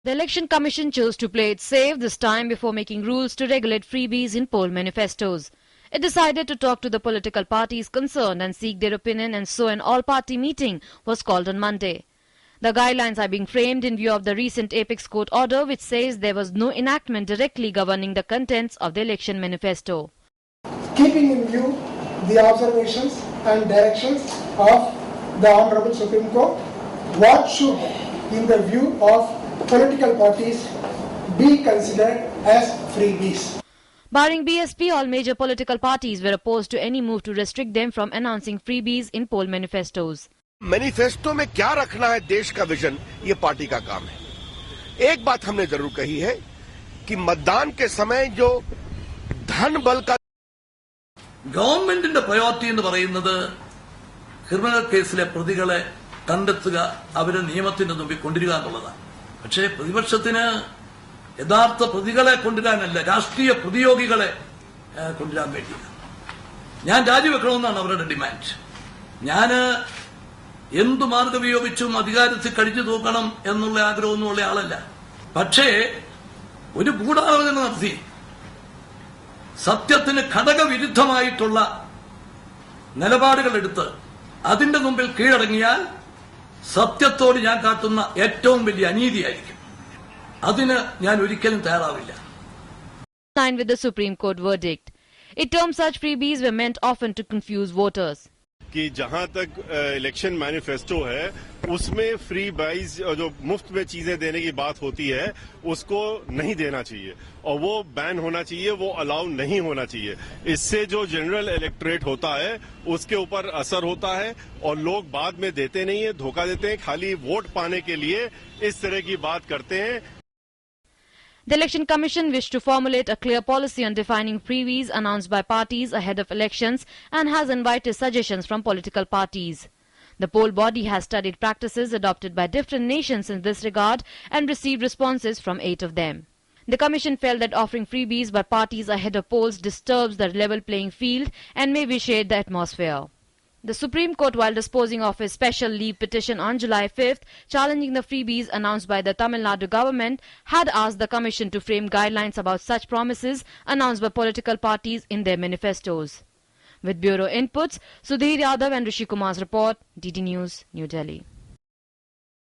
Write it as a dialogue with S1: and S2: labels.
S1: The Election Commission chose to play it safe this time before making rules to regulate freebies in poll manifestos. It decided to talk to the political parties concerned and seek their opinion, and so an all-party meeting was called on Monday. The guidelines are being framed in view of the recent Apex Court order, which says there was no enactment directly governing the contents of the election manifesto.
S2: Keeping in view the observations and directions of the Honorable Supreme Court, what should, in the view of political parties, be considered as freebies?
S1: Barring BSP, all major political parties were opposed to any move to restrict them from announcing freebies in poll manifestos.
S3: Manifesto में क्या रखना है देश का vision, ये party का काम है। एक बात हमने जरूर कही है कि मतदान के समय जो धन बल का
S4: ഗവൺമെന്റിന്റെ പ്രയോറിറ്റി എന്ന് പറയുന്നത് ക്രിമിനൽ കേസിലെ പ്രതികളെ കണ്ടെത്തുക, അവരെ നിയമത്തിന്റെ മുമ്പിൽ കൊണ്ടുവരിക എന്നുള്ളതാണ്. പക്ഷേ പ്രതിപക്ഷത്തിന് യഥാർത്ഥ പ്രതികളെ കൊണ്ടുവരാനല്ല, രാഷ്ട്രീയ പ്രതിയോഗികളെ കൊണ്ടുവരാൻ വേണ്ടിയാണ്. ഞാൻ രാജിവെക്കണമെന്നാണ് അവരുടെ ഡിമാൻഡ്. ഞാന് എന്തു മാർഗം ഉപയോഗിച്ചും അധികാരത്തിൽ കഴിച്ചു തൂക്കണം എന്നുള്ള ആഗ്രഹമൊന്നുമുള്ള ആളല്ല. പക്ഷേ ഒരു ഗൂഢാലോചന നടത്തി സത്യത്തിന് ഘടകവിരുദ്ധമായിട്ടുള്ള നിലപാടുകൾ എടുത്ത് അതിന്റെ മുമ്പിൽ കീഴടങ്ങിയാൽ സത്യത്തോട് ഞാൻ കാട്ടുന്ന ഏറ്റവും വലിയ അനീതിയായിരിക്കും. അതിന് ഞാൻ ഒരിക്കലും തയ്യാറാവില്ല.
S1: In line with the Supreme Court verdict, it termed such freebies were meant often to confuse voters.
S5: कि जहां तक इलेक्शन मैनिफेस्टो है उसमें फ्री बाइज जो मुफ्त में चीजें देने की बात होती है उसको नहीं देना चाहिए और वो बैन होना चाहिए, वो अलाउ नहीं होना चाहिए। इससे जो जनरल इलेक्टोरेट होता है उसके ऊपर असर होता है और लोग बाद में देते नहीं है, धोखा देते हैं, खाली वोट पाने के लिए इस तरह की बात करते हैं।
S1: The Election Commission wished to formulate a clear policy on defining freebies announced by parties ahead of elections and has invited suggestions from political parties. The poll body has studied practices adopted by different nations in this regard and received responses from 8 of them. The Commission felt that offering freebies by parties ahead of polls disturbs the level playing field and may vitiate the atmosphere. The Supreme Court, while disposing of a special leave petition on July 5th, challenging the freebies announced by the Tamil Nadu government, had asked the Commission to frame guidelines about such promises announced by political parties in their manifestos. With Bureau inputs, Sudhir Yadav and Rishi Kumar's report, DD News, New Delhi.